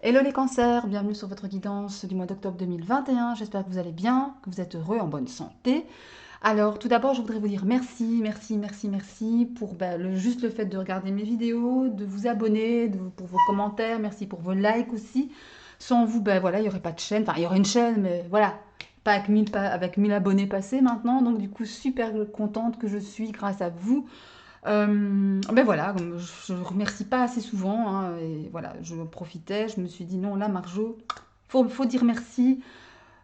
Hello les cancers, bienvenue sur votre guidance du mois d'octobre 2021. J'espère que vous allez bien, que vous êtes heureux, en bonne santé. Alors tout d'abord, je voudrais vous dire merci pour juste le fait de regarder mes vidéos, de vous abonner, pour vos commentaires, merci pour vos likes aussi. Sans vous, voilà, il n'y aurait pas de chaîne, enfin il y aurait une chaîne, mais voilà, pas avec 1000 abonnés passés maintenant. Donc du coup, super contente que je suis grâce à vous. Voilà, je ne remercie pas assez souvent, hein, et voilà, je profitais, je me suis dit non, là, Marjo, faut dire merci,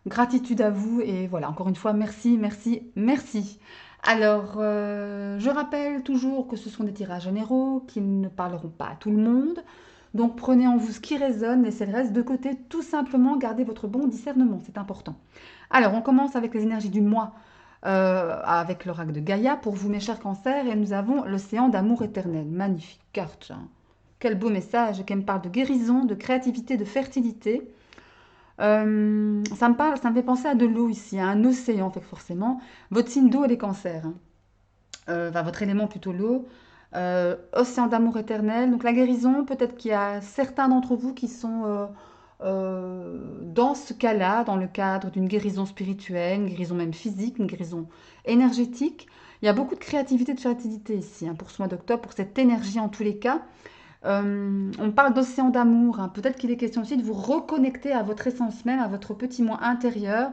gratitude à vous, et voilà, encore une fois, merci. Alors, je rappelle toujours que ce sont des tirages généraux, qui ne parleront pas à tout le monde, donc prenez en vous ce qui résonne, laissez le reste de côté, tout simplement, gardez votre bon discernement, c'est important. Alors, on commence avec les énergies du mois avec l'oracle de Gaïa pour vous, mes chers cancers, et nous avons l'océan d'amour éternel. Magnifique carte, hein. Quel beau message qui me parle de guérison, de créativité, de fertilité. Ça me fait penser à de l'eau ici, à un océan, fait que forcément. Votre signe d'eau est les cancers, hein. Votre élément plutôt l'eau. Océan d'amour éternel. Donc la guérison, peut-être qu'il y a certains d'entre vous qui sont dans ce cas-là, dans le cadre d'une guérison spirituelle, une guérison même physique, une guérison énergétique. Il y a beaucoup de créativité, de fertilité ici, hein, pour ce mois d'octobre, pour cette énergie en tous les cas. On parle d'océan d'amour, hein. Peut-être qu'il est question aussi de vous reconnecter à votre essence même, à votre petit moi intérieur,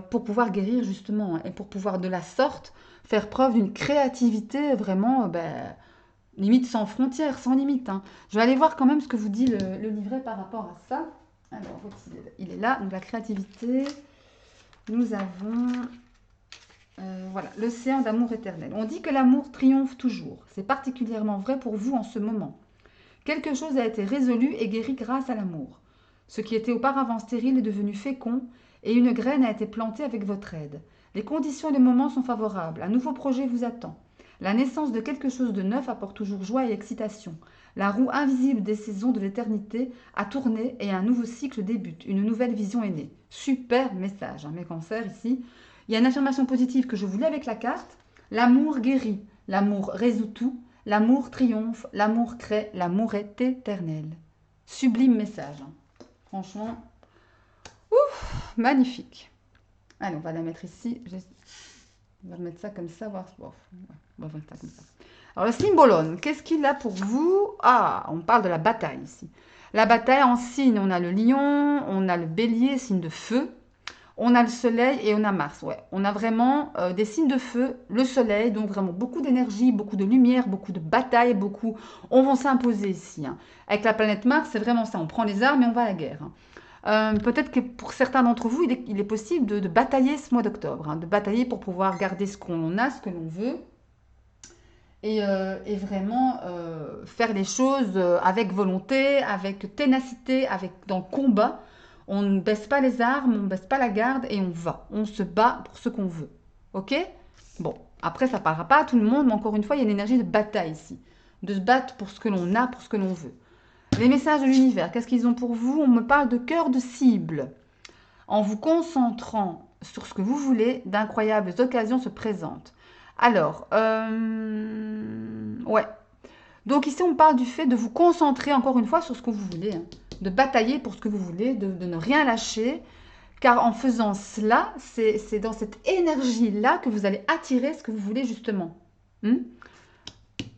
pour pouvoir guérir justement, hein, et pour pouvoir de la sorte faire preuve d'une créativité vraiment limite sans frontières, sans limite, hein. Je vais aller voir quand même ce que vous dit le livret par rapport à ça. Alors, il est là, donc la créativité. Nous avons voilà, l'océan d'amour éternel. On dit que l'amour triomphe toujours. C'est particulièrement vrai pour vous en ce moment. Quelque chose a été résolu et guéri grâce à l'amour. Ce qui était auparavant stérile est devenu fécond et une graine a été plantée avec votre aide. Les conditions et les moments sont favorables. Un nouveau projet vous attend. La naissance de quelque chose de neuf apporte toujours joie et excitation. La roue invisible des saisons de l'éternité a tourné et un nouveau cycle débute. Une nouvelle vision est née. Super message, hein, mes cancers ici. Il y a une affirmation positive que je vous lis avec la carte. L'amour guérit, l'amour résout tout, l'amour triomphe, l'amour crée, l'amour est éternel. Sublime message, hein. Franchement, ouf, magnifique. Allez, on va la mettre ici. On va mettre ça comme ça. On va mettre ça comme ça. Alors, le symbolone, qu'est-ce qu'il a pour vous? Ah, on parle de la bataille ici. La bataille en signe, on a le lion, on a le bélier, signe de feu. On a le soleil et on a Mars. Ouais, on a vraiment des signes de feu, le soleil, donc vraiment beaucoup d'énergie, beaucoup de lumière, beaucoup de bataille, beaucoup. On va s'imposer ici, hein. Avec la planète Mars, c'est vraiment ça. On prend les armes et on va à la guerre, hein. Peut-être que pour certains d'entre vous, il est possible de batailler ce mois d'octobre, hein, de batailler pour pouvoir garder ce qu'on a, ce que l'on veut, et vraiment faire les choses avec volonté, avec ténacité, dans le combat. On ne baisse pas les armes, on ne baisse pas la garde et on va. On se bat pour ce qu'on veut. Ok? Bon, après ça ne parlera pas à tout le monde, mais encore une fois, il y a une énergie de bataille ici. De se battre pour ce que l'on a, pour ce que l'on veut. Les messages de l'univers, qu'est-ce qu'ils ont pour vous? On me parle de cœur de cible. En vous concentrant sur ce que vous voulez, d'incroyables occasions se présentent. Alors, ouais. Donc ici, on parle du fait de vous concentrer encore une fois sur ce que vous voulez, hein. De batailler pour ce que vous voulez, de ne rien lâcher. Car en faisant cela, c'est dans cette énergie-là que vous allez attirer ce que vous voulez justement.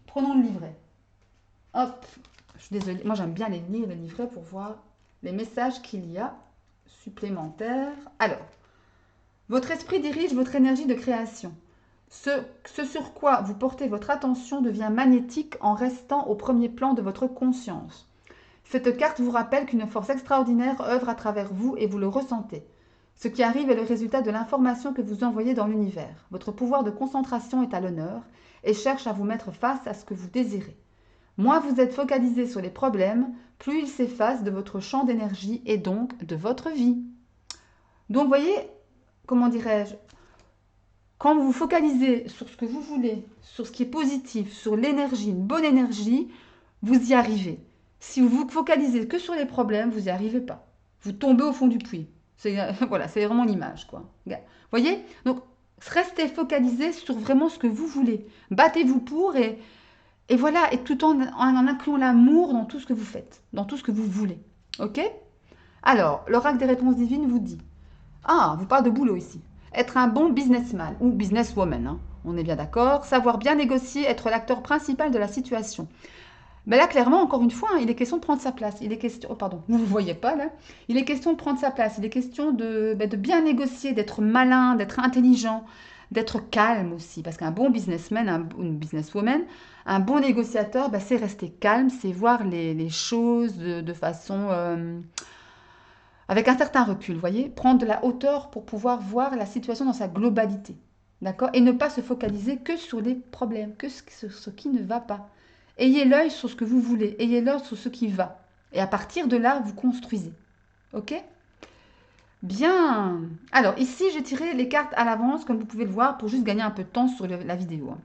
Prenons le livret. Hop, je suis désolée. Moi, j'aime bien les lire, les livrets, pour voir les messages qu'il y a supplémentaires. Alors, votre esprit dirige votre énergie de création. Ce sur quoi vous portez votre attention devient magnétique en restant au premier plan de votre conscience. Cette carte vous rappelle qu'une force extraordinaire œuvre à travers vous et vous le ressentez. Ce qui arrive est le résultat de l'information que vous envoyez dans l'univers. Votre pouvoir de concentration est à l'honneur et cherche à vous mettre face à ce que vous désirez. Moins vous êtes focalisé sur les problèmes, plus ils s'effacent de votre champ d'énergie et donc de votre vie. Donc, vous voyez, comment dirais-je, quand vous vous focalisez sur ce que vous voulez, sur ce qui est positif, sur l'énergie, une bonne énergie, vous y arrivez. Si vous vous focalisez que sur les problèmes, vous n'y arrivez pas. Vous tombez au fond du puits. Voilà, c'est vraiment l'image, quoi. Vous voyez? Donc, restez focalisé sur vraiment ce que vous voulez. Battez-vous pour et voilà, et tout en incluant l'amour dans tout ce que vous faites, dans tout ce que vous voulez. Ok? Alors, l'oracle des réponses divines vous dit, ah, vous parle de boulot ici. Être un bon businessman ou businesswoman, hein, on est bien d'accord. Savoir bien négocier, être l'acteur principal de la situation. Mais là, clairement, encore une fois, hein, il est question de prendre sa place. Il est question, oh, pardon, vous ne voyez pas là. Il est question de prendre sa place. Il est question de bien négocier, d'être malin, d'être intelligent, d'être calme aussi. Parce qu'un bon businessman, une businesswoman, un bon négociateur, c'est rester calme, c'est voir les choses de façon avec un certain recul, vous voyez, prendre de la hauteur pour pouvoir voir la situation dans sa globalité. D'accord? Et ne pas se focaliser que sur les problèmes, que sur ce qui ne va pas. Ayez l'œil sur ce que vous voulez, ayez l'œil sur ce qui va. Et à partir de là, vous construisez. Ok? Bien. Alors ici, j'ai tiré les cartes à l'avance, comme vous pouvez le voir, pour juste gagner un peu de temps sur la vidéo.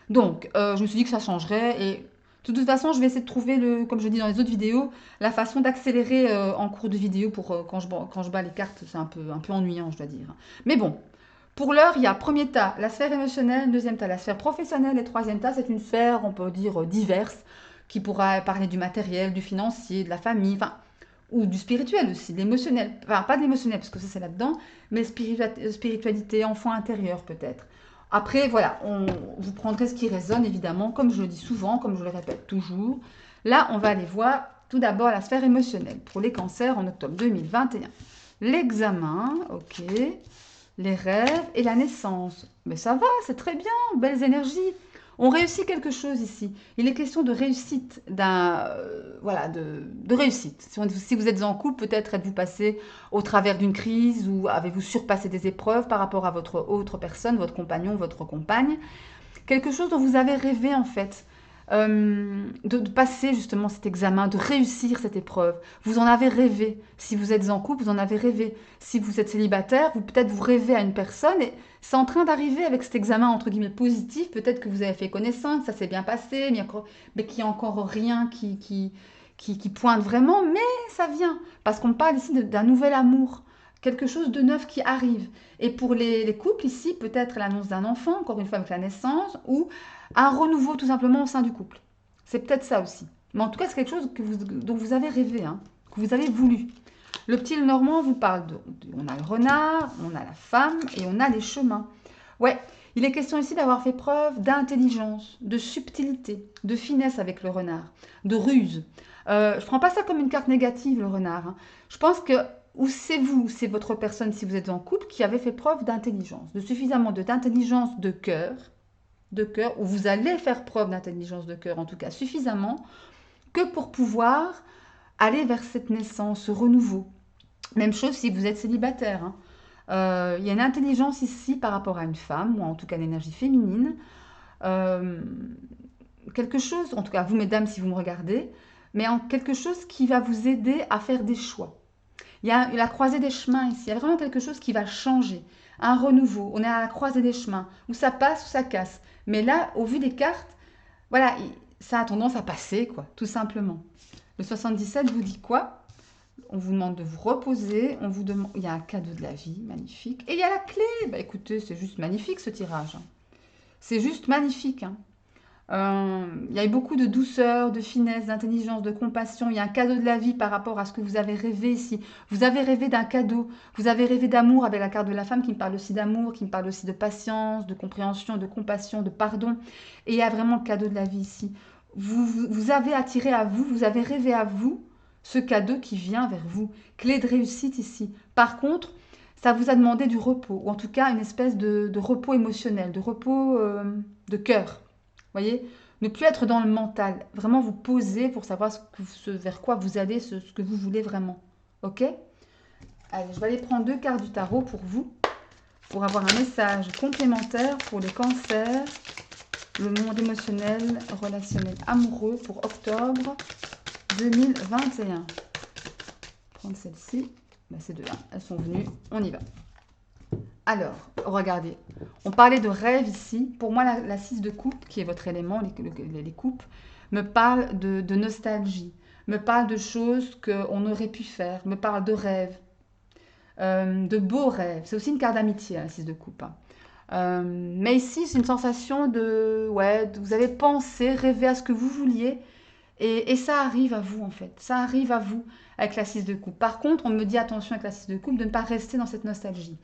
Donc, je me suis dit que ça changerait et de toute façon, je vais essayer de trouver, comme je dis dans les autres vidéos, la façon d'accélérer en cours de vidéo pour quand je bats les cartes, c'est un peu ennuyant, je dois dire. Mais bon, pour l'heure, il y a premier tas, la sphère émotionnelle, deuxième tas, la sphère professionnelle et troisième tas, c'est une sphère, on peut dire, diverse, qui pourra parler du matériel, du financier, de la famille, enfin, ou du spirituel aussi, de l'émotionnel. Enfin, pas de l'émotionnel, parce que ça c'est là-dedans, mais spiritualité, enfant intérieur peut-être. Après, voilà, vous prendrez ce qui résonne, évidemment, comme je le dis souvent, comme je le répète toujours. Là, on va aller voir tout d'abord la sphère émotionnelle pour les cancers en octobre 2021. L'examen, ok, les rêves et la naissance. Mais ça va, c'est très bien, belles énergies. On réussit quelque chose ici. Il est question de réussite, voilà, de réussite. Si vous êtes en couple, peut-être êtes-vous passé au travers d'une crise ou avez-vous surpassé des épreuves par rapport à votre autre personne, votre compagnon, votre compagne. Quelque chose dont vous avez rêvé en fait. De passer justement cet examen, de réussir cette épreuve. Vous en avez rêvé. Si vous êtes en couple, vous en avez rêvé. Si vous êtes célibataire, peut-être vous rêvez à une personne et c'est en train d'arriver avec cet examen entre guillemets positif. Peut-être que vous avez fait connaissance, ça s'est bien passé, mais qu'il n'y a encore rien qui pointe vraiment, mais ça vient. Parce qu'on parle ici d'un nouvel amour, quelque chose de neuf qui arrive. Et pour les couples ici, peut-être l'annonce d'un enfant, encore une fois avec la naissance, ou un renouveau tout simplement au sein du couple. C'est peut-être ça aussi. Mais en tout cas, c'est quelque chose dont vous avez rêvé, hein, que vous avez voulu. Le petit Normand vous parle on a le renard, on a la femme et on a les chemins. Ouais, il est question ici d'avoir fait preuve d'intelligence, de subtilité, de finesse avec le renard, de ruse. Je ne prends pas ça comme une carte négative, le renard, hein. Je pense que ou c'est vous, c'est votre personne, si vous êtes en couple, qui avez fait preuve d'intelligence, de suffisamment d'intelligence de cœur, où vous allez faire preuve d'intelligence de cœur, en tout cas suffisamment, que pour pouvoir aller vers cette naissance, ce renouveau. Même chose si vous êtes célibataire, hein. Il y a une intelligence ici par rapport à une femme, ou en tout cas l'énergie féminine. Euh, Quelque chose, en tout cas vous mesdames si vous me regardez, mais quelque chose qui va vous aider à faire des choix. Il y a la croisée des chemins ici. Il y a vraiment quelque chose qui va changer. Un renouveau. On est à la croisée des chemins. Où ça passe, où ça casse. Mais là, au vu des cartes, voilà, ça a tendance à passer, quoi, tout simplement. Le 77 vous dit quoi? On vous demande de vous reposer. On vous demande... Il y a un cadeau de la vie, magnifique. Et il y a la clé. Bah écoutez, c'est juste magnifique ce tirage, hein. C'est juste magnifique, hein. Il y a eu beaucoup de douceur, de finesse, d'intelligence, de compassion. Il y a un cadeau de la vie par rapport à ce que vous avez rêvé ici. Vous avez rêvé d'un cadeau. Vous avez rêvé d'amour avec la carte de la femme qui me parle aussi d'amour, qui me parle aussi de patience, de compréhension, de compassion, de pardon. Et il y a vraiment le cadeau de la vie ici. Vous avez attiré à vous, vous avez rêvé à vous ce cadeau qui vient vers vous. Clé de réussite ici. Par contre, ça vous a demandé du repos, ou en tout cas une espèce de repos émotionnel, de repos de cœur. Voyez, ne plus être dans le mental, vraiment vous poser pour savoir vers quoi vous allez, ce que vous voulez vraiment. Ok? Allez, je vais aller prendre deux cartes du tarot pour vous, pour avoir un message complémentaire pour les cancers, le monde émotionnel, relationnel, amoureux pour octobre 2021. Prendre celle-ci, c'est deux, hein. Elles sont venues, on y va. Alors, regardez, on parlait de rêve ici. Pour moi, la 6 de coupe, qui est votre élément, les coupes, me parle de nostalgie, me parle de choses qu'on aurait pu faire, me parle de rêves, de beaux rêves. C'est aussi une carte d'amitié, la 6 de coupe, hein. Mais ici, c'est une sensation ouais, vous avez pensé, rêvé à ce que vous vouliez, Et ça arrive à vous, en fait. Ça arrive à vous avec la 6 de coupe. Par contre, on me dit attention avec la 6 de coupe de ne pas rester dans cette nostalgie.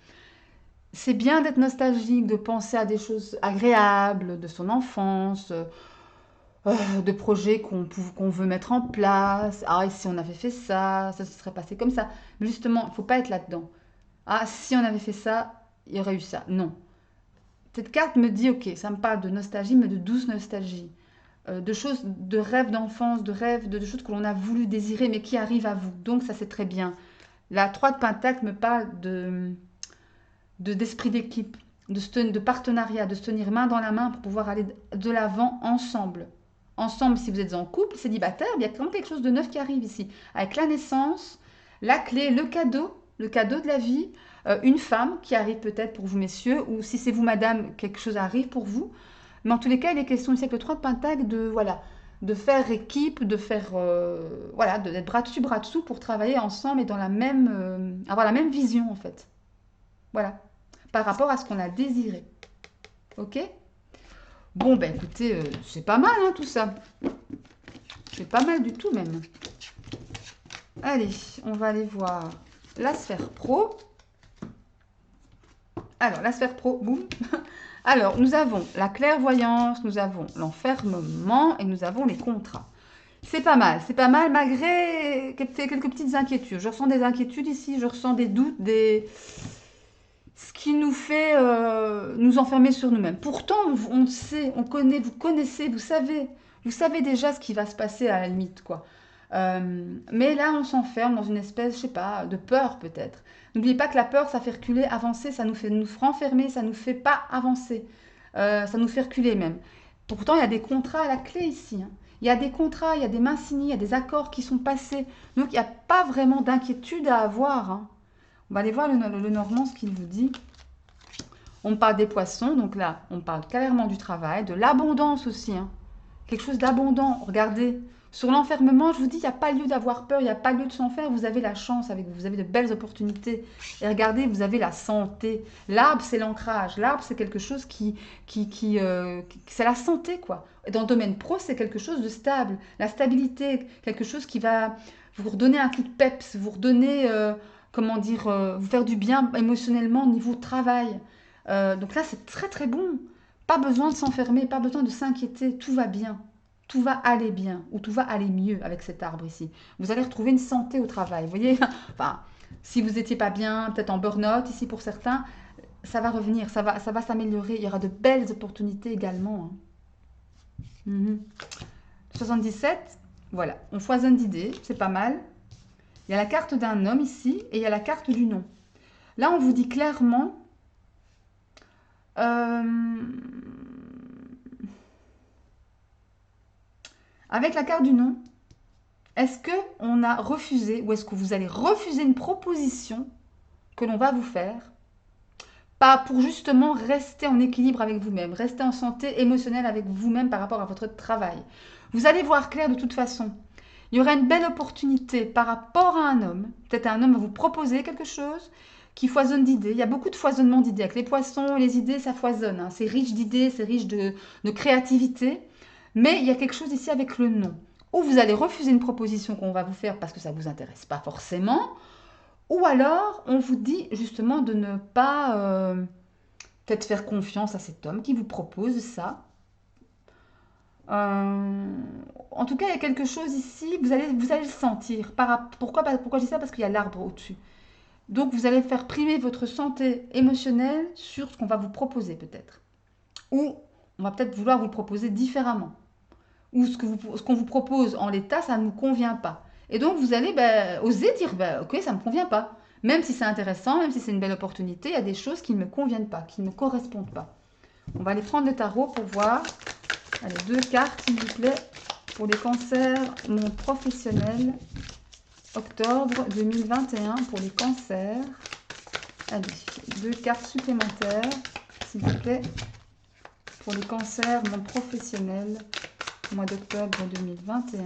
C'est bien d'être nostalgique, de penser à des choses agréables de son enfance, de projets qu'on veut mettre en place. Ah, et si on avait fait ça, ça se serait passé comme ça. Mais justement, il ne faut pas être là-dedans. Ah, si on avait fait ça, il y aurait eu ça. Non. Cette carte me dit, ok, ça me parle de nostalgie, mais de douce nostalgie. De choses, de rêves d'enfance, de rêves, de choses que l'on a voulu désirer, mais qui arrivent à vous. Donc ça, c'est très bien. La 3 de Pentacle me parle d'esprit d'équipe, de partenariat, de se tenir main dans la main pour pouvoir aller de l'avant ensemble. Ensemble, si vous êtes en couple, célibataire, il y a quand même quelque chose de neuf qui arrive ici. Avec la naissance, la clé, le cadeau de la vie, une femme qui arrive peut-être pour vous, messieurs, ou si c'est vous, madame, quelque chose arrive pour vous. Mais en tous les cas, il est question ici avec le 3 de Pentacle de, voilà, de faire équipe, de faire, voilà, d'être bras dessous pour travailler ensemble et dans la même, avoir la même vision en fait. Voilà, par rapport à ce qu'on a désiré. Ok? Bon, ben écoutez, c'est pas mal hein, tout ça. C'est pas mal du tout même. Allez, on va aller voir la sphère pro. Alors, la sphère pro, boum. Alors, nous avons la clairvoyance, nous avons l'enfermement et nous avons les contrats. C'est pas mal, malgré quelques petites inquiétudes. Je ressens des inquiétudes ici, je ressens des doutes, ce qui nous fait nous enfermer sur nous-mêmes. Pourtant, on sait, on connaît, vous connaissez, vous savez déjà ce qui va se passer à la limite, quoi. Mais là, on s'enferme dans une espèce, je sais pas, de peur peut-être. N'oubliez pas que la peur, ça fait reculer, avancer, ça nous fait nous renfermer, ça nous fait pas avancer, ça nous fait reculer même. Pourtant, il y a des contrats à la clé ici, hein. Il y a des contrats, il y a des mains signées, il y a des accords qui sont passés. Donc, il n'y a pas vraiment d'inquiétude à avoir, hein. On va aller voir le Normand, ce qu'il vous dit. On parle des poissons, donc là, on parle clairement du travail, de l'abondance aussi, hein. Quelque chose d'abondant. Regardez, sur l'enfermement, je vous dis, il n'y a pas lieu d'avoir peur, il n'y a pas lieu de s'en faire. Vous avez la chance avec vous, vous avez de belles opportunités. Et regardez, vous avez la santé. L'arbre, c'est l'ancrage. L'arbre, c'est quelque chose c'est la santé, quoi. Et dans le domaine pro, c'est quelque chose de stable. La stabilité, quelque chose qui va vous redonner un coup de peps, vous redonner, comment dire, vous faire du bien émotionnellement au niveau travail. Donc là, c'est très très bon. Pas besoin de s'enfermer, pas besoin de s'inquiéter, tout va bien. Tout va aller bien, ou tout va aller mieux avec cet arbre ici. Vous allez retrouver une santé au travail, vous voyez. Enfin, si vous n'étiez pas bien, peut-être en burn-out ici pour certains, ça va revenir, ça va s'améliorer. Il y aura de belles opportunités également, hein. Mhm. 77, voilà, on foisonne d'idées, c'est pas mal. Il y a la carte d'un homme ici, et il y a la carte du nom. Là, on vous dit clairement... euh, avec la carte du non, est-ce que on a refusé ou est-ce que vous allez refuser une proposition que l'on va vous faire, pas pour justement rester en équilibre avec vous-même, rester en santé émotionnelle avec vous-même par rapport à votre travail. Vous allez voir clair de toute façon. Il y aura une belle opportunité par rapport à un homme. Peut-être un homme va vous proposer quelque chose qui foisonne d'idées. Il y a beaucoup de foisonnement d'idées. Avec les poissons, les idées, ça foisonne, hein. C'est riche d'idées, c'est riche de créativité. Mais il y a quelque chose ici avec le non. Ou vous allez refuser une proposition qu'on va vous faire parce que ça ne vous intéresse pas forcément. Ou alors, on vous dit justement de ne pas peut-être faire confiance à cet homme qui vous propose ça. Euh, En tout cas, il y a quelque chose ici, vous allez le sentir. Pourquoi je dis ça? Parce qu'il y a l'arbre au-dessus. Donc, vous allez faire primer votre santé émotionnelle sur ce qu'on va vous proposer peut-être. Ou on va peut-être vouloir vous le proposer différemment. Ou ce qu'on vous propose en l'état, ça ne nous convient pas. Et donc, vous allez oser dire, ok, ça ne me convient pas. Même si c'est intéressant, même si c'est une belle opportunité, il y a des choses qui ne me conviennent pas, qui ne me correspondent pas. On va aller prendre le tarot pour voir. Allez, 2 cartes, s'il vous plaît, pour les cancers, mon professionnel, octobre 2021, pour les cancers. Allez, 2 cartes supplémentaires, s'il vous plaît, pour les cancers, mon professionnel, mois d'octobre 2021.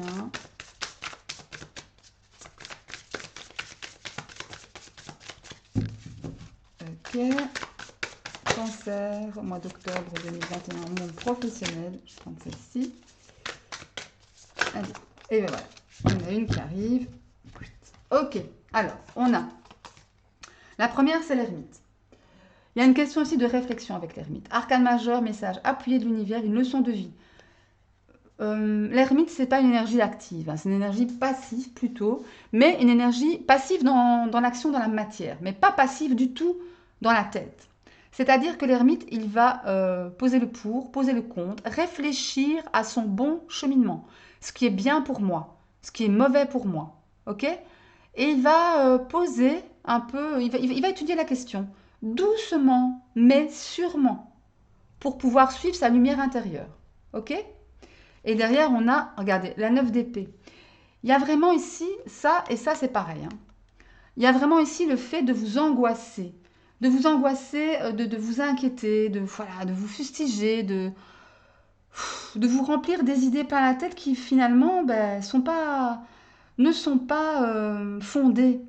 Ok. Cancer, mois d'octobre 2021, mon professionnel. Je prends celle-ci. Allez, Et bien voilà, il y en a une qui arrive. Ok, alors, on a. La première, c'est l'ermite. Il y a une question aussi de réflexion avec l'ermite. Arcane majeur, message appuyé de l'univers, une leçon de vie. L'ermite, c'est pas une énergie active, hein, c'est une énergie passive plutôt, mais une énergie passive dans l'action, dans la matière, mais pas passive du tout dans la tête. C'est-à-dire que l'ermite, il va poser le pour, poser le contre, réfléchir à son bon cheminement, ce qui est bien pour moi, ce qui est mauvais pour moi, ok? Et il va poser un peu, il va étudier la question, doucement, mais sûrement, pour pouvoir suivre sa lumière intérieure, ok? Et derrière, on a, regardez, la 9 d'épée. Il y a vraiment ici, ça et ça, c'est pareil, hein. Il y a vraiment ici le fait de vous angoisser, de vous inquiéter, voilà, de vous fustiger, de vous remplir des idées par la tête qui finalement ben, ne sont pas fondées.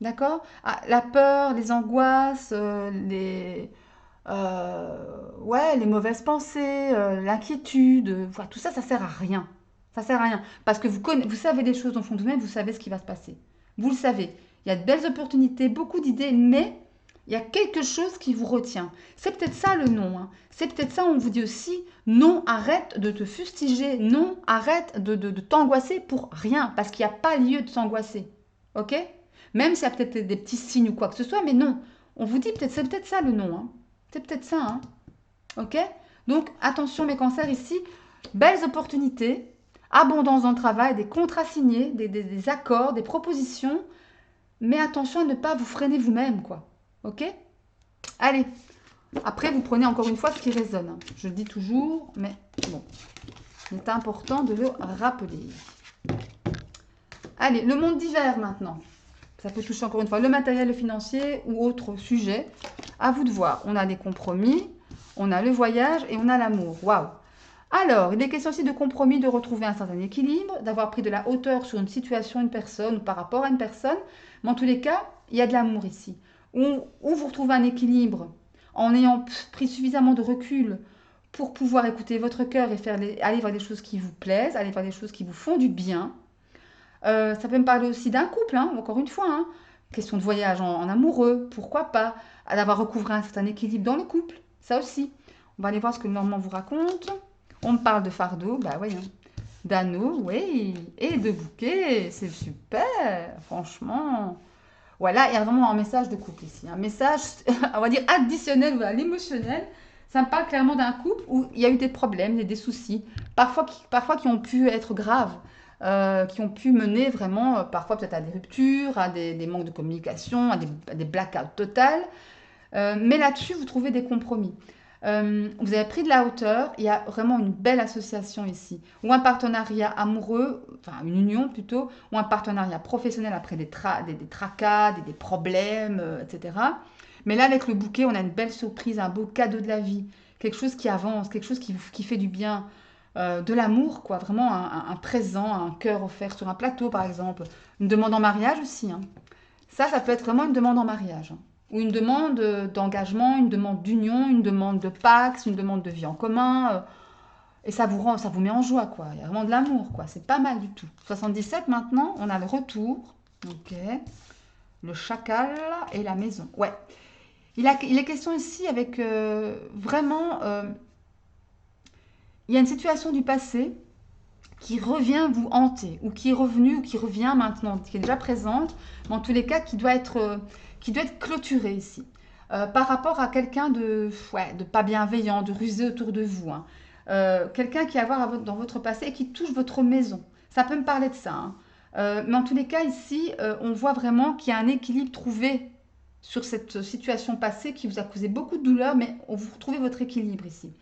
D'accord? Ah, la peur, les angoisses, ouais, les mauvaises pensées, l'inquiétude, voilà, tout ça, ça sert à rien. Ça sert à rien. Parce que vous savez des choses au fond de vous-même, vous savez ce qui va se passer. Vous le savez. Il y a de belles opportunités, beaucoup d'idées, mais il y a quelque chose qui vous retient. C'est peut-être ça le non, hein. C'est peut-être ça, on vous dit aussi, non, arrête de te fustiger, non, arrête de t'angoisser pour rien, parce qu'il n'y a pas lieu de s'angoisser. Ok? Même s'il y a peut-être des petits signes ou quoi que ce soit, mais non. On vous dit peut-être, c'est peut-être ça le non, hein. C'est peut-être ça, hein. Ok? Donc, attention mes cancers ici, belles opportunités, abondance dans le travail, des contrats signés, des accords, des propositions, mais attention à ne pas vous freiner vous-même, quoi. Ok? Allez, après vous prenez encore une fois ce qui résonne, hein. Je le dis toujours, mais bon, c'est important de le rappeler. Allez, le monde divers maintenant. Ça peut toucher encore une fois le matériel, le financier ou autre sujet. À vous de voir. On a des compromis, on a le voyage et on a l'amour. Waouh! Alors, il est question aussi de compromis, de retrouver un certain équilibre, d'avoir pris de la hauteur sur une situation, une personne ou par rapport à une personne. Mais en tous les cas, il y a de l'amour ici. Où vous retrouvez un équilibre en ayant pris suffisamment de recul pour pouvoir écouter votre cœur et aller vers des choses qui vous plaisent, aller vers des choses qui vous font du bien. Ça peut me parler aussi d'un couple, hein, encore une fois, hein. Question de voyage en amoureux, pourquoi pas, d'avoir recouvré un certain équilibre dans le couple, ça aussi. On va aller voir ce que le Normand vous raconte. On me parle de fardeau, bah oui, hein. D'anneaux, oui, et de bouquets, c'est super, franchement. Voilà, il y a vraiment un message de couple ici, un message, on va dire, additionnel ou à l'émotionnel. Ça me parle clairement d'un couple où il y a eu des problèmes, des soucis, parfois qui ont pu être graves, qui ont pu mener vraiment, parfois peut-être à des ruptures, à des manques de communication, à des blackouts totales. Mais là-dessus, vous trouvez des compromis. Vous avez pris de la hauteur, il y a vraiment une belle association ici, ou un partenariat amoureux, enfin une union plutôt, ou un partenariat professionnel après des tracas, des problèmes, etc. Mais là, avec le bouquet, on a une belle surprise, un beau cadeau de la vie, quelque chose qui avance, quelque chose qui fait du bien, de l'amour, quoi, vraiment un présent, un cœur offert sur un plateau, par exemple. Une demande en mariage aussi, hein. Ça peut être vraiment une demande en mariage, hein. Ou une demande d'engagement, une demande d'union, une demande de pax, une demande de vie en commun. Et ça vous met en joie, quoi. Il y a vraiment de l'amour, quoi. C'est pas mal du tout. 77 maintenant, on a le retour. Ok. Le chacal et la maison. Ouais. Il est question ici avec vraiment... il y a une situation du passé qui revient vous hanter, ou qui est revenue, ou qui revient maintenant, qui est déjà présente, mais en tous les cas qui doit être clôturée ici. Par rapport à quelqu'un ouais, de pas bienveillant, de rusé autour de vous, hein. Quelqu'un qui est à voir dans votre passé et qui touche votre maison. Ça peut me parler de ça, hein. Mais en tous les cas, ici, on voit vraiment qu'il y a un équilibre trouvé sur cette situation passée qui vous a causé beaucoup de douleur, mais vous retrouvez votre équilibre ici.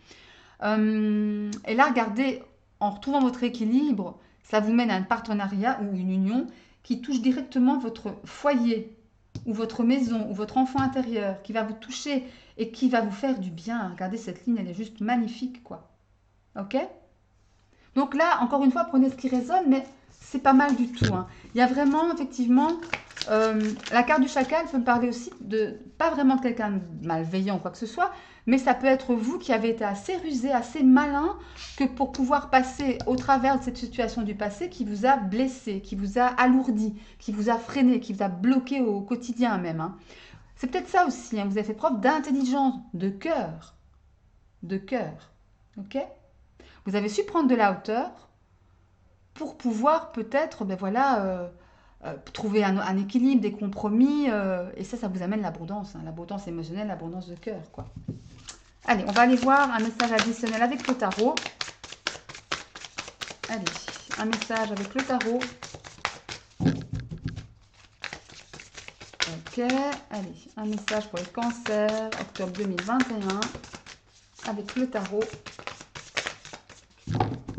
Et là, regardez, en retrouvant votre équilibre, ça vous mène à un partenariat ou une union qui touche directement votre foyer ou votre maison ou votre enfant intérieur, qui va vous toucher et qui va vous faire du bien. Regardez, cette ligne, elle est juste magnifique, quoi. Ok? Donc là, encore une fois, prenez ce qui résonne, mais c'est pas mal du tout, hein. Il y a vraiment, effectivement, La carte du chacal peut me parler aussi de, pas vraiment de quelqu'un de malveillant ou quoi que ce soit, mais ça peut être vous qui avez été assez rusé, assez malin, que pour pouvoir passer au travers de cette situation du passé qui vous a blessé, qui vous a alourdi, qui vous a freiné, qui vous a bloqué au quotidien même, hein. C'est peut-être ça aussi, hein, vous avez fait preuve d'intelligence, de cœur, ok? Vous avez su prendre de la hauteur pour pouvoir peut-être, ben voilà, trouver un équilibre, des compromis, et ça vous amène l'abondance, hein, l'abondance émotionnelle, l'abondance de cœur, quoi. Allez, on va aller voir un message additionnel avec le tarot. Allez, un message avec le tarot. Ok, allez, un message pour les cancers, octobre 2021, avec le tarot.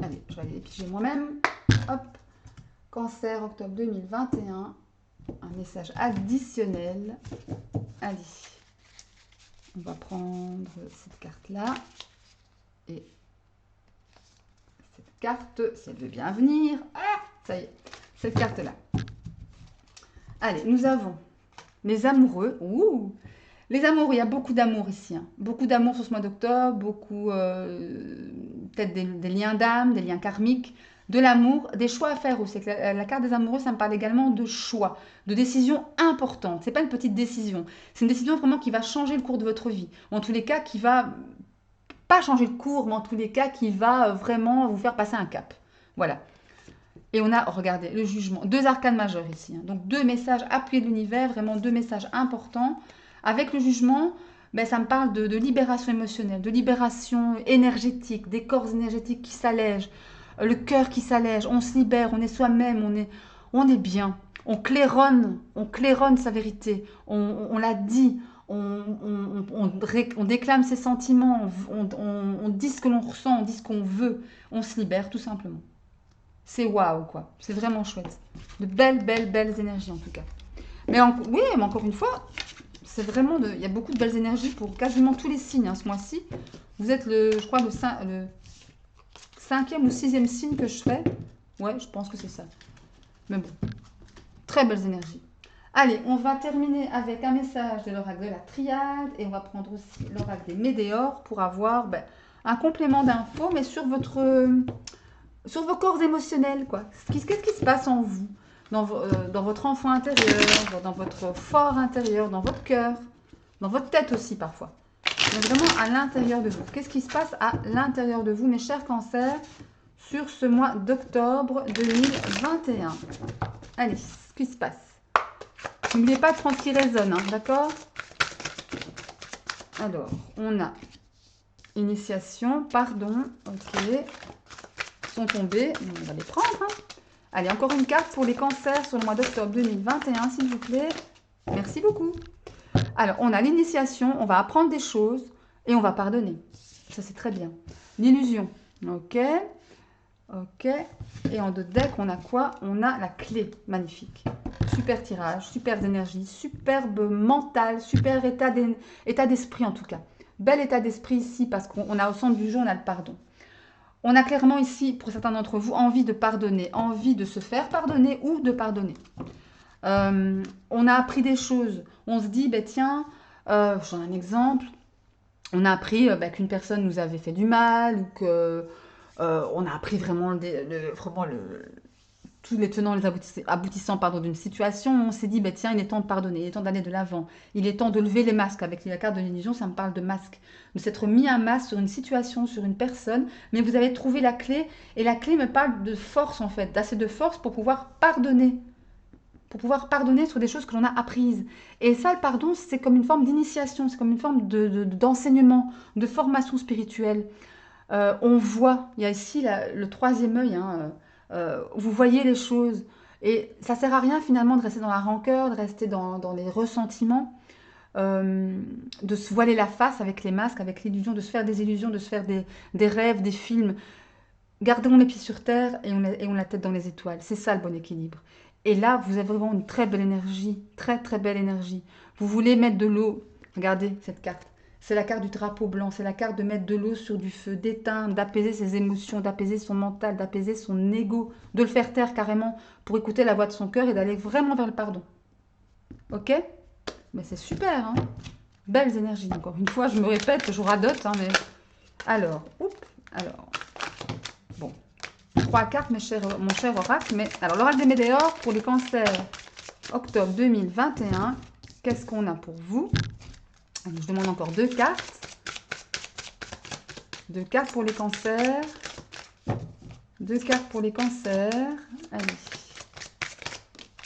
Allez, je vais aller les piger moi-même. Hop, cancer, octobre 2021, un message additionnel. Allez, on va prendre cette carte-là et cette carte, si elle veut bien venir. Ah, ça y est, cette carte-là. Allez, nous avons les amoureux. Ouh, les amoureux, il y a beaucoup d'amour ici, hein. Beaucoup d'amour sur ce mois d'octobre, beaucoup peut-être des liens d'âme, des liens karmiques, de l'amour, des choix à faire aussi. La carte des amoureux, ça me parle également de choix, de décisions importantes. C'est pas une petite décision, c'est une décision vraiment qui va changer le cours de votre vie. Ou en tous les cas, qui va pas changer le cours, mais en tous les cas, qui va vraiment vous faire passer un cap. Voilà. Et on a, regardez, le jugement. Deux arcanes majeures ici, hein. Donc deux messages appuyés de l'univers, vraiment deux messages importants. Avec le jugement, ben, ça me parle de libération émotionnelle, de libération énergétique, des corps énergétiques qui s'allègent, le cœur qui s'allège, on se libère, on est soi-même, on est bien. On claironne sa vérité, on la dit, on déclame ses sentiments, on dit ce que l'on ressent, on dit ce qu'on veut, on se libère tout simplement. C'est waouh, quoi. C'est vraiment chouette. De belles, belles, belles énergies, en tout cas. Oui, mais encore une fois, c'est vraiment... Il y a beaucoup de belles énergies pour quasiment tous les signes, hein, ce mois-ci. Vous êtes, je crois, le 5e ou 6e signe que je fais. Ouais, je pense que c'est ça. Mais bon, très belles énergies. Allez, on va terminer avec un message de l'oracle de la triade. Et on va prendre aussi l'oracle des météores pour avoir un complément d'infos, mais sur vos corps émotionnels, quoi. Qu'est-ce qui se passe en vous, dans votre enfant intérieur, dans votre fort intérieur, dans votre cœur, dans votre tête aussi parfois. Mais vraiment à l'intérieur de vous. Qu'est-ce qui se passe à l'intérieur de vous, mes chers cancers, sur ce mois d'octobre 2021? Allez, ce qui se passe. N'oubliez pas de prendre ce qui résonne, hein, d'accord? Alors, on a initiation, pardon, ok. Sont tombés, on va les prendre, hein. Allez, encore une carte pour les cancers sur le mois d'octobre 2021, s'il vous plaît. Merci beaucoup. Alors, on a l'initiation, on va apprendre des choses et on va pardonner. Ça, c'est très bien. L'illusion, ok. Ok. Et en deux decks, on a quoi? On a la clé, magnifique. Super tirage, super énergie, superbe mental, super état d'esprit en tout cas. Bel état d'esprit ici parce qu'on a au centre du jeu, on a le pardon. On a clairement ici, pour certains d'entre vous, envie de pardonner, envie de se faire pardonner ou de pardonner. On a appris des choses. On se dit, tiens, j'en ai un exemple. On a appris qu'une personne nous avait fait du mal ou que on a appris vraiment, tous les tenants, les aboutissants d'une situation. On s'est dit, tiens, il est temps de pardonner, il est temps d'aller de l'avant. Il est temps de lever les masques. Avec la carte de l'illusion, ça me parle de masque. De s'être mis un masque sur une situation, sur une personne. Mais vous avez trouvé la clé. Et la clé me parle de force, en fait. D'assez de force pour pouvoir pardonner. Pour pouvoir pardonner sur des choses que l'on a apprises. Et ça, le pardon, c'est comme une forme d'initiation. C'est comme une forme d'enseignement, de formation spirituelle. On voit, il y a ici le troisième œil, hein, vous voyez les choses. Et ça ne sert à rien finalement de rester dans la rancœur, de rester dans les ressentiments, de se voiler la face avec les masques, avec l'illusion, de se faire des illusions, de se faire des rêves, des films. Gardons les pieds sur terre et on la tête dans les étoiles. C'est ça le bon équilibre. Et là, vous avez vraiment une très belle énergie, très très belle énergie. Vous voulez mettre de l'eau. Regardez cette carte. C'est la carte du drapeau blanc, c'est la carte de mettre de l'eau sur du feu, d'éteindre, d'apaiser ses émotions, d'apaiser son mental, d'apaiser son ego, de le faire taire carrément pour écouter la voix de son cœur et d'aller vraiment vers le pardon. Ok? Mais c'est super, hein? Belles énergies. Encore une fois, je me répète, je radote, hein, mais... Alors, alors... Bon, 3 cartes, mon cher oracle. Mais alors, l'oracle des météores pour les cancers, octobre 2021. Qu'est-ce qu'on a pour vous? Je demande encore 2 cartes. 2 cartes pour les cancers. 2 cartes pour les cancers. Allez.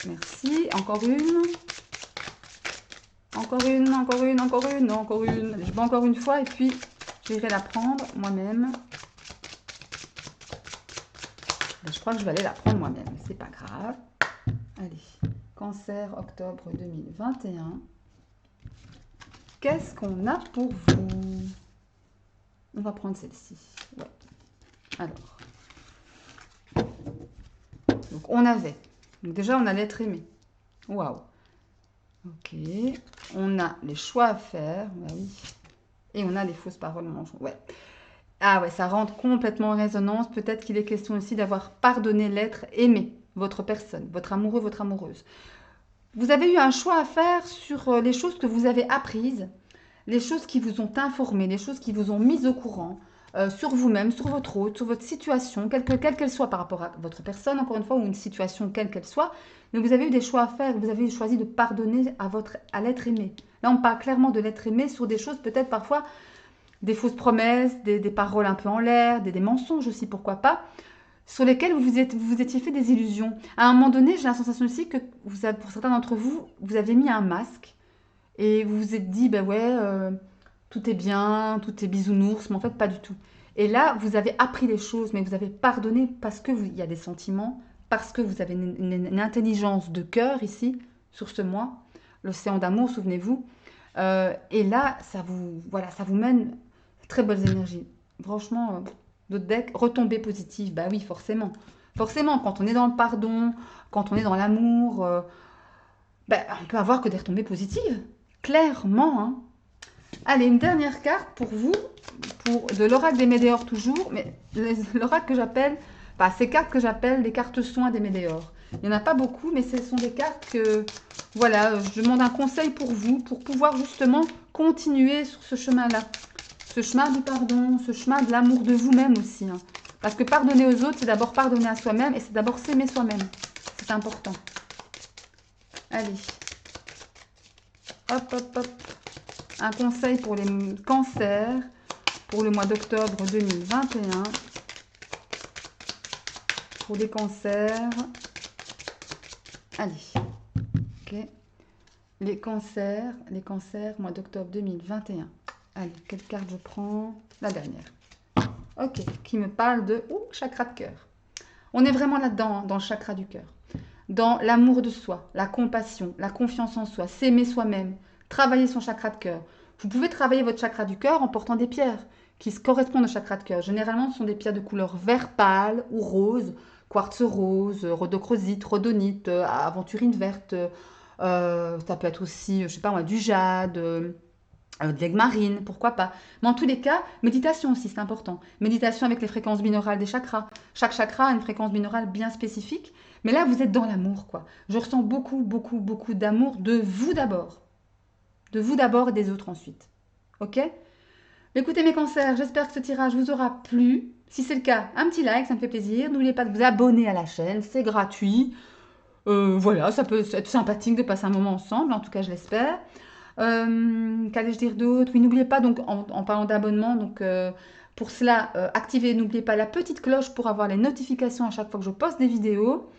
Merci. Encore une. Encore une, encore une, encore une, encore une. Je vais encore une fois et puis j'irai la prendre moi-même. Je crois que je vais aller la prendre moi-même. C'est pas grave. Allez. Cancer, octobre 2021. Qu'est-ce qu'on a pour vous? On va prendre celle-ci. Ouais. Alors. Donc, on avait. Donc, déjà, on a l'être aimé. Waouh. Ok. On a les choix à faire. Bah oui. Et on a les fausses paroles mensonges. Ouais. Ah ouais, ça rentre complètement en résonance. Peut-être qu'il est question aussi d'avoir pardonné l'être aimé, votre personne, votre amoureux, votre amoureuse. Vous avez eu un choix à faire sur les choses que vous avez apprises, les choses qui vous ont informé, les choses qui vous ont mis au courant, sur vous-même, sur votre hôte, sur votre situation, quelle qu'elle soit par rapport à votre personne, encore une fois, ou une situation quelle qu'elle soit. Mais vous avez eu des choix à faire, vous avez choisi de pardonner à l'être aimé. Là, on parle clairement de l'être aimé sur des choses peut-être parfois des fausses promesses, des paroles un peu en l'air, des mensonges aussi, pourquoi pas, sur lesquels vous étiez fait des illusions. À un moment donné, j'ai la sensation aussi que pour certains d'entre vous, vous avez mis un masque et vous vous êtes dit, ben ouais, tout est bien, tout est bisounours, mais en fait, pas du tout. Et là, vous avez appris les choses, mais vous avez pardonné parce que il y a des sentiments, parce que vous avez une intelligence de cœur ici, sur ce mois, l'océan d'amour, souvenez-vous. Et là, voilà, ça vous mène très bonnes énergies. Franchement, notre deck, retombée positive, bah oui, forcément. Forcément, quand on est dans le pardon, quand on est dans l'amour, bah, on peut avoir que des retombées positives. Clairement, hein. Allez, une dernière carte pour vous, pour de l'oracle des météores toujours, mais l'oracle que j'appelle, enfin, ces cartes que j'appelle des cartes soins des météores. Il n'y en a pas beaucoup, mais ce sont des cartes que, voilà, je demande un conseil pour vous, pour pouvoir justement continuer sur ce chemin-là. Ce chemin du pardon, ce chemin de l'amour de vous-même aussi, hein. Parce que pardonner aux autres, c'est d'abord pardonner à soi-même et c'est d'abord s'aimer soi-même. C'est important. Allez. Hop, hop, hop. Un conseil pour les cancers pour le mois d'octobre 2021. Pour les cancers. Allez. Ok. Les cancers, mois d'octobre 2021. Allez, quelle carte je prends? La dernière. Ok, qui me parle de chakra de cœur. On est vraiment là-dedans, hein, dans le chakra du cœur. Dans l'amour de soi, la compassion, la confiance en soi, s'aimer soi-même, travailler son chakra de cœur. Vous pouvez travailler votre chakra du cœur en portant des pierres qui correspondent au chakra de cœur. Généralement, ce sont des pierres de couleur vert pâle ou rose, quartz rose, rhodochrosite, rhodonite, aventurine verte. Ça peut être aussi, je sais pas moi, du jade, de l'aigle marine, pourquoi pas. Mais en tous les cas, méditation aussi, c'est important. Méditation avec les fréquences binaurales des chakras. Chaque chakra a une fréquence binaurale bien spécifique. Mais là, vous êtes dans l'amour, quoi. Je ressens beaucoup, beaucoup, beaucoup d'amour de vous d'abord. De vous d'abord et des autres ensuite. Ok? Écoutez mes cancers, j'espère que ce tirage vous aura plu. Si c'est le cas, un petit like, ça me fait plaisir. N'oubliez pas de vous abonner à la chaîne, c'est gratuit. Voilà, ça peut être sympathique de passer un moment ensemble, en tout cas je l'espère. Qu'allais-je dire d'autre? Oui, n'oubliez pas, donc en parlant d'abonnement, donc pour cela, activez, n'oubliez pas la petite cloche pour avoir les notifications à chaque fois que je poste des vidéos.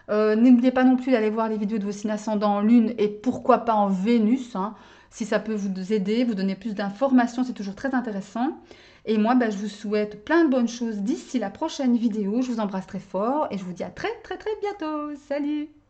N'oubliez pas non plus d'aller voir les vidéos de vos signes ascendants en Lune et pourquoi pas en Vénus, hein, si ça peut vous aider, vous donner plus d'informations, c'est toujours très intéressant. Et moi, je vous souhaite plein de bonnes choses d'ici la prochaine vidéo. Je vous embrasse très fort et je vous dis à très très très bientôt. Salut!